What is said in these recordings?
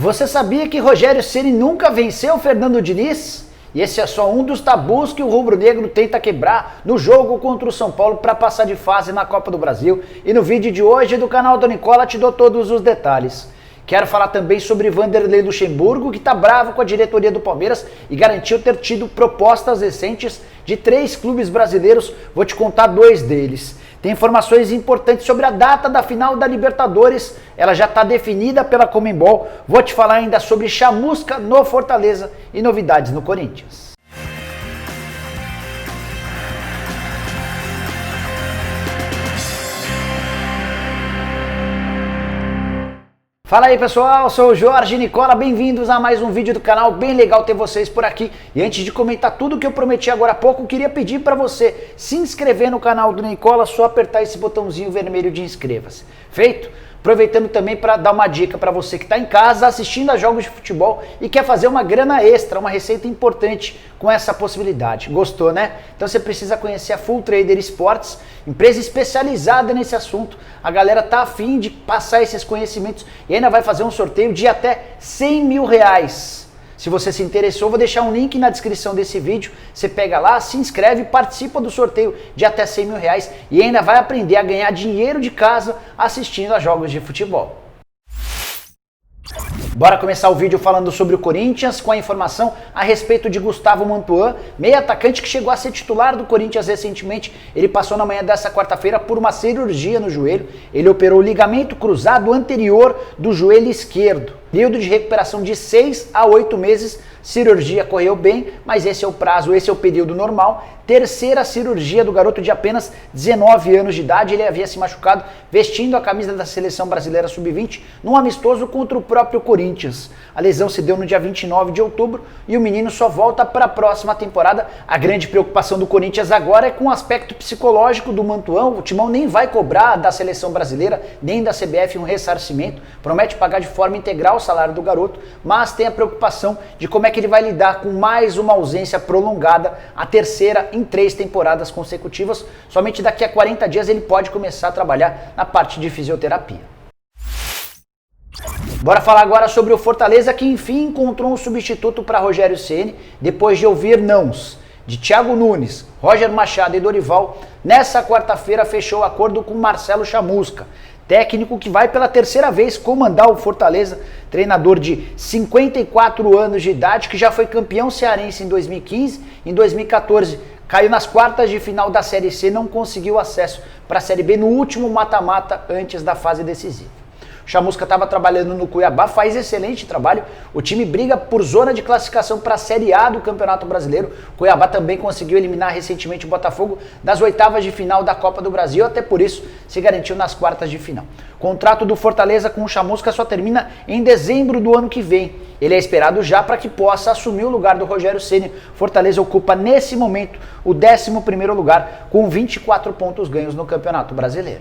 Você sabia que Rogério Ceni nunca venceu Fernando Diniz? E esse é só um dos tabus que o rubro-negro tenta quebrar no jogo contra o São Paulo para passar de fase na Copa do Brasil. E no vídeo de hoje do canal do Nicola te dou todos os detalhes. Quero falar também sobre Vanderlei Luxemburgo, que está bravo com a diretoria do Palmeiras e garantiu ter tido propostas recentes de 3 clubes brasileiros. Vou te contar 2 deles. Tem informações importantes sobre a data da final da Libertadores, ela já está definida pela Conmebol. Vou te falar ainda sobre Chamusca no Fortaleza e novidades no Corinthians. Fala aí pessoal, sou o Jorge Nicola, bem-vindos a mais um vídeo do canal, bem legal ter vocês por aqui. E antes de comentar tudo que eu prometi agora há pouco, eu queria pedir para você se inscrever no canal do Nicola, só apertar esse botãozinho vermelho de inscreva-se. Feito? Aproveitando também para dar uma dica para você que está em casa assistindo a jogos de futebol e quer fazer uma grana extra, uma receita importante com essa possibilidade. Gostou, né? Então você precisa conhecer a Full Trader Sports, empresa especializada nesse assunto. A galera tá afim de passar esses conhecimentos e ainda vai fazer um sorteio de até 100 mil reais. Se você se interessou, vou deixar um link na descrição desse vídeo. Você pega lá, se inscreve, participa do sorteio de até 100 mil reais e ainda vai aprender a ganhar dinheiro de casa assistindo a jogos de futebol. Bora começar o vídeo falando sobre o Corinthians com a informação a respeito de Gustavo Mantuan, meio atacante que chegou a ser titular do Corinthians recentemente. Ele passou na manhã dessa quarta-feira por uma cirurgia no joelho. Ele operou o ligamento cruzado anterior do joelho esquerdo. Período de recuperação de 6 a 8 meses, cirurgia correu bem, mas esse é o prazo, esse é o período normal. Terceira cirurgia do garoto de apenas 19 anos de idade, ele havia se machucado vestindo a camisa da Seleção Brasileira Sub-20 num amistoso contra o próprio Corinthians. A lesão se deu no dia 29 de outubro e o menino só volta para a próxima temporada. A grande preocupação do Corinthians agora é com o aspecto psicológico do Mantuan. O Timão nem vai cobrar da Seleção Brasileira nem da CBF um ressarcimento, promete pagar de forma integral o salário do garoto, mas tem a preocupação de como é que ele vai lidar com mais uma ausência prolongada, a terceira em 3 temporadas consecutivas. Somente daqui a 40 dias ele pode começar a trabalhar na parte de fisioterapia. Bora falar agora sobre o Fortaleza, que enfim encontrou um substituto para Rogério Ceni, depois de ouvir nãos de Thiago Nunes, Roger Machado e Dorival. Nessa quarta-feira fechou acordo com Marcelo Chamusca, técnico que vai pela terceira vez comandar o Fortaleza, treinador de 54 anos de idade, que já foi campeão cearense em 2015, em 2014 caiu nas quartas de final da Série C, não conseguiu acesso para a Série B no último mata-mata antes da fase decisiva. Chamusca estava trabalhando no Cuiabá, faz excelente trabalho. O time briga por zona de classificação para a Série A do Campeonato Brasileiro. O Cuiabá também conseguiu eliminar recentemente o Botafogo das oitavas de final da Copa do Brasil, até por isso se garantiu nas quartas de final. O contrato do Fortaleza com o Chamusca só termina em dezembro do ano que vem. Ele é esperado já para que possa assumir o lugar do Rogério Ceni. Fortaleza ocupa nesse momento o 11º lugar com 24 pontos ganhos no Campeonato Brasileiro.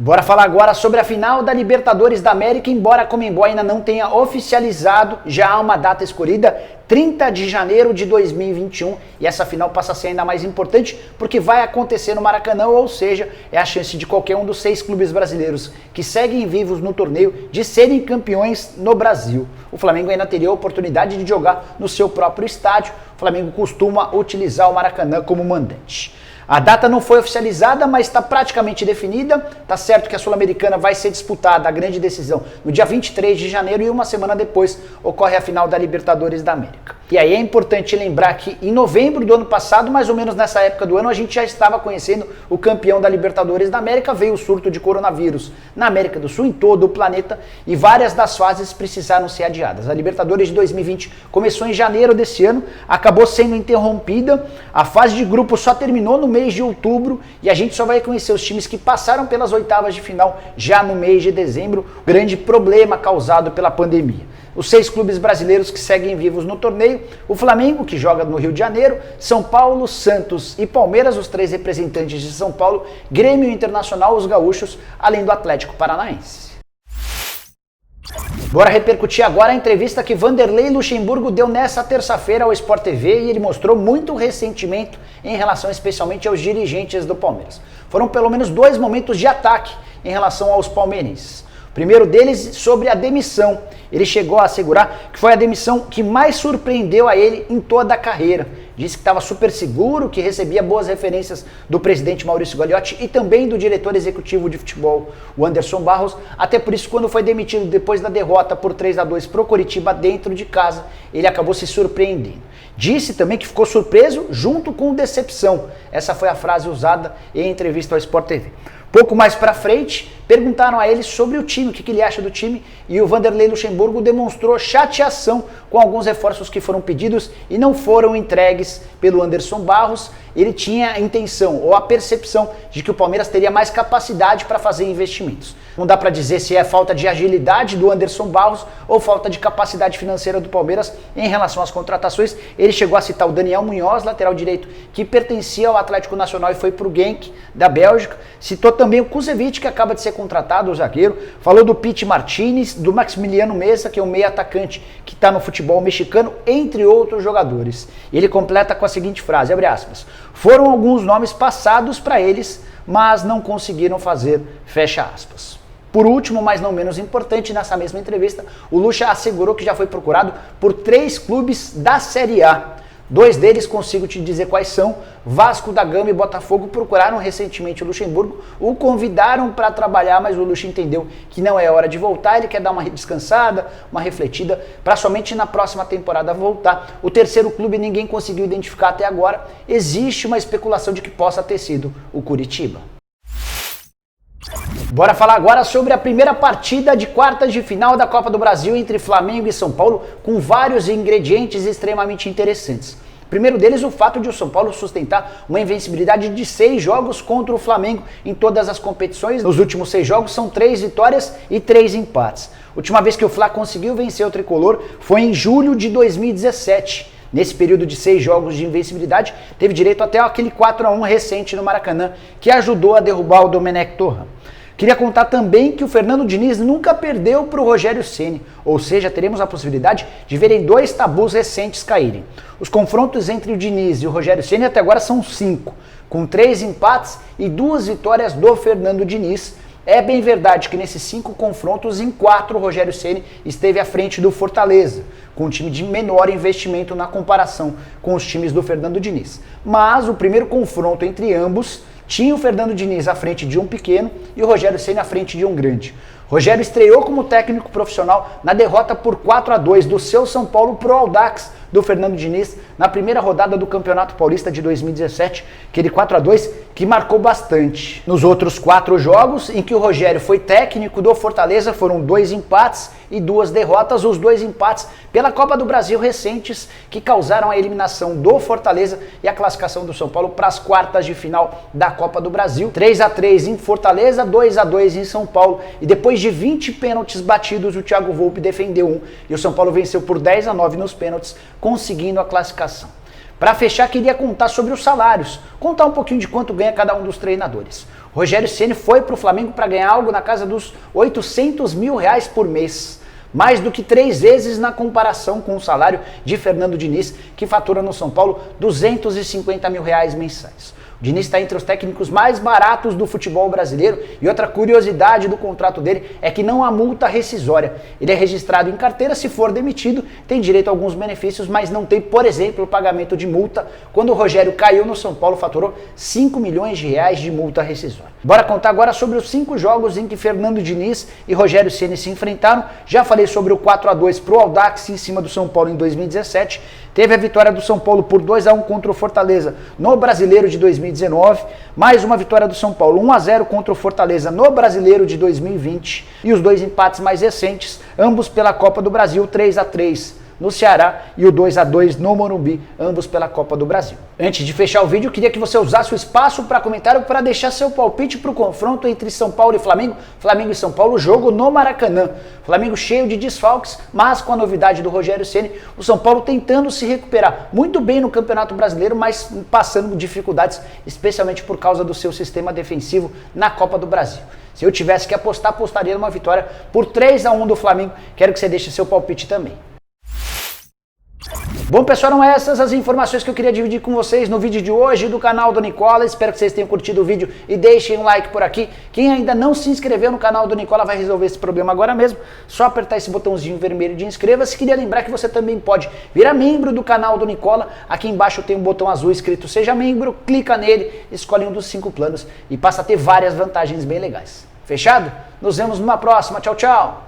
Bora falar agora sobre a final da Libertadores da América. Embora a Conmebol ainda não tenha oficializado, já há uma data escolhida, 30 de janeiro de 2021, e essa final passa a ser ainda mais importante porque vai acontecer no Maracanã, ou seja, é a chance de qualquer um dos 6 clubes brasileiros que seguem vivos no torneio de serem campeões no Brasil. O Flamengo ainda teria a oportunidade de jogar no seu próprio estádio. O Flamengo costuma utilizar o Maracanã como mandante. A data não foi oficializada, mas está praticamente definida. Tá certo que a Sul-Americana vai ser disputada, a grande decisão, no dia 23 de janeiro, e uma semana depois ocorre a final da Libertadores da América. E aí é importante lembrar que em novembro do ano passado, mais ou menos nessa época do ano, a gente já estava conhecendo o campeão da Libertadores da América. Veio o surto de coronavírus na América do Sul, em todo o planeta, e várias das fases precisaram ser adiadas. A Libertadores de 2020 começou em janeiro desse ano, acabou sendo interrompida. A fase de grupo só terminou no mês de outubro e a gente só vai conhecer os times que passaram pelas oitavas de final já no mês de dezembro. Grande problema causado pela pandemia. Os 6 clubes brasileiros que seguem vivos no torneio: o Flamengo, que joga no Rio de Janeiro, São Paulo, Santos e Palmeiras, os 3 representantes de São Paulo, Grêmio, Internacional, os gaúchos, além do Atlético Paranaense. Bora repercutir agora a entrevista que Vanderlei Luxemburgo deu nessa terça-feira ao Sport TV, e ele mostrou muito ressentimento em relação especialmente aos dirigentes do Palmeiras. Foram pelo menos 2 momentos de ataque em relação aos palmeirenses. Primeiro deles, sobre a demissão. Ele chegou a assegurar que foi a demissão que mais surpreendeu a ele em toda a carreira. Disse que estava super seguro, que recebia boas referências do presidente Maurício Gagliotti e também do diretor executivo de futebol, o Anderson Barros. Até por isso, quando foi demitido depois da derrota por 3-2 pro Coritiba dentro de casa, ele acabou se surpreendendo. Disse também que ficou surpreso junto com decepção. Essa foi a frase usada em entrevista ao Sport TV. Pouco mais para frente, perguntaram a ele sobre o time, o que ele acha do time, e o Vanderlei Luxemburgo demonstrou chateação com alguns reforços que foram pedidos e não foram entregues pelo Anderson Barros. Ele tinha a intenção ou a percepção de que o Palmeiras teria mais capacidade para fazer investimentos. Não dá para dizer se é falta de agilidade do Anderson Barros ou falta de capacidade financeira do Palmeiras em relação às contratações. Ele chegou a citar o Daniel Munhoz, lateral direito, que pertencia ao Atlético Nacional e foi para o Genk, da Bélgica. Citou também o Kusevich, que acaba de ser contratado, o zagueiro. Falou do Pity Martinez, do Maximiliano Mesa, que é um meio atacante que está no futebol mexicano, entre outros jogadores. Ele completa com a seguinte frase, abre aspas, foram alguns nomes passados para eles, mas não conseguiram fazer, fecha aspas. Por último, mas não menos importante, nessa mesma entrevista, o Lucha assegurou que já foi procurado por 3 clubes da Série A. 2 deles, consigo te dizer quais são, Vasco da Gama e Botafogo procuraram recentemente o Luxemburgo, o convidaram para trabalhar, mas o Lucha entendeu que não é hora de voltar, ele quer dar uma descansada, uma refletida, para somente na próxima temporada voltar. O terceiro clube ninguém conseguiu identificar até agora, existe uma especulação de que possa ter sido o Coritiba. Bora falar agora sobre a primeira partida de quartas de final da Copa do Brasil entre Flamengo e São Paulo, com vários ingredientes extremamente interessantes. Primeiro deles, o fato de o São Paulo sustentar uma invencibilidade de 6 jogos contra o Flamengo em todas as competições. Nos últimos 6 jogos são 3 vitórias e 3 empates. Última vez que o Fla conseguiu vencer o tricolor foi em julho de 2017. Nesse período de 6 jogos de invencibilidade, teve direito até aquele 4-1 recente no Maracanã, que ajudou a derrubar o Domenech Torrent. Queria contar também que o Fernando Diniz nunca perdeu para o Rogério Ceni, ou seja, teremos a possibilidade de verem 2 tabus recentes caírem. Os confrontos entre o Diniz e o Rogério Ceni até agora são 5, com 3 empates e 2 vitórias do Fernando Diniz. É bem verdade que nesses 5 confrontos, em 4 o Rogério Ceni esteve à frente do Fortaleza, com um time de menor investimento na comparação com os times do Fernando Diniz. Mas o primeiro confronto entre ambos tinha o Fernando Diniz à frente de um pequeno e o Rogério Ceni à frente de um grande. Rogério estreou como técnico profissional na derrota por 4-2 do seu São Paulo pro Audax do Fernando Diniz na primeira rodada do Campeonato Paulista de 2017, aquele 4-2 que marcou bastante. Nos outros 4 jogos em que o Rogério foi técnico do Fortaleza foram 2 empates e 2 derrotas, os 2 empates pela Copa do Brasil recentes que causaram a eliminação do Fortaleza e a classificação do São Paulo para as quartas de final da Copa do Brasil. 3-3 em Fortaleza, 2-2 em São Paulo e depois de 20 pênaltis batidos, o Thiago Volpi defendeu um e o São Paulo venceu por 10-9 nos pênaltis, conseguindo a classificação. Para fechar, queria contar sobre os salários, contar um pouquinho de quanto ganha cada um dos treinadores. Rogério Ceni foi para o Flamengo para ganhar algo na casa dos R$800 mil por mês, mais do que 3 vezes na comparação com o salário de Fernando Diniz, que fatura no São Paulo R$250 mil mensais. O Diniz está entre os técnicos mais baratos do futebol brasileiro e outra curiosidade do contrato dele é que não há multa rescisória. Ele é registrado em carteira, se for demitido, tem direito a alguns benefícios, mas não tem, por exemplo, o pagamento de multa. Quando o Rogério caiu no São Paulo, faturou R$5 milhões de multa rescisória. Bora contar agora sobre os 5 jogos em que Fernando Diniz e Rogério Ceni se enfrentaram. Já falei sobre o 4-2 pro Audax em cima do São Paulo em 2017. Teve a vitória do São Paulo por 2-1 contra o Fortaleza no Brasileiro de 2019, mais uma vitória do São Paulo 1-0 contra o Fortaleza no Brasileiro de 2020 e os 2 empates mais recentes, ambos pela Copa do Brasil, 3-3 no Ceará e o 2-2 no Morumbi, ambos pela Copa do Brasil. Antes de fechar o vídeo, eu queria que você usasse o espaço para comentário para deixar seu palpite para o confronto entre São Paulo e Flamengo. Flamengo e São Paulo, jogo no Maracanã. Flamengo cheio de desfalques, mas com a novidade do Rogério Ceni, o São Paulo tentando se recuperar muito bem no Campeonato Brasileiro, mas passando dificuldades, especialmente por causa do seu sistema defensivo na Copa do Brasil. Se eu tivesse que apostar, apostaria numa vitória por 3-1 do Flamengo. Quero que você deixe seu palpite também. Bom, pessoal, eram essas as informações que eu queria dividir com vocês no vídeo de hoje do canal do Nicola. Espero que vocês tenham curtido o vídeo e deixem um like por aqui. Quem ainda não se inscreveu no canal do Nicola vai resolver esse problema agora mesmo. Só apertar esse botãozinho vermelho de inscreva-se. Queria lembrar que você também pode virar membro do canal do Nicola. Aqui embaixo tem um botão azul escrito Seja Membro. Clica nele, escolhe um dos 5 planos e passa a ter várias vantagens bem legais. Fechado? Nos vemos numa próxima. Tchau, tchau!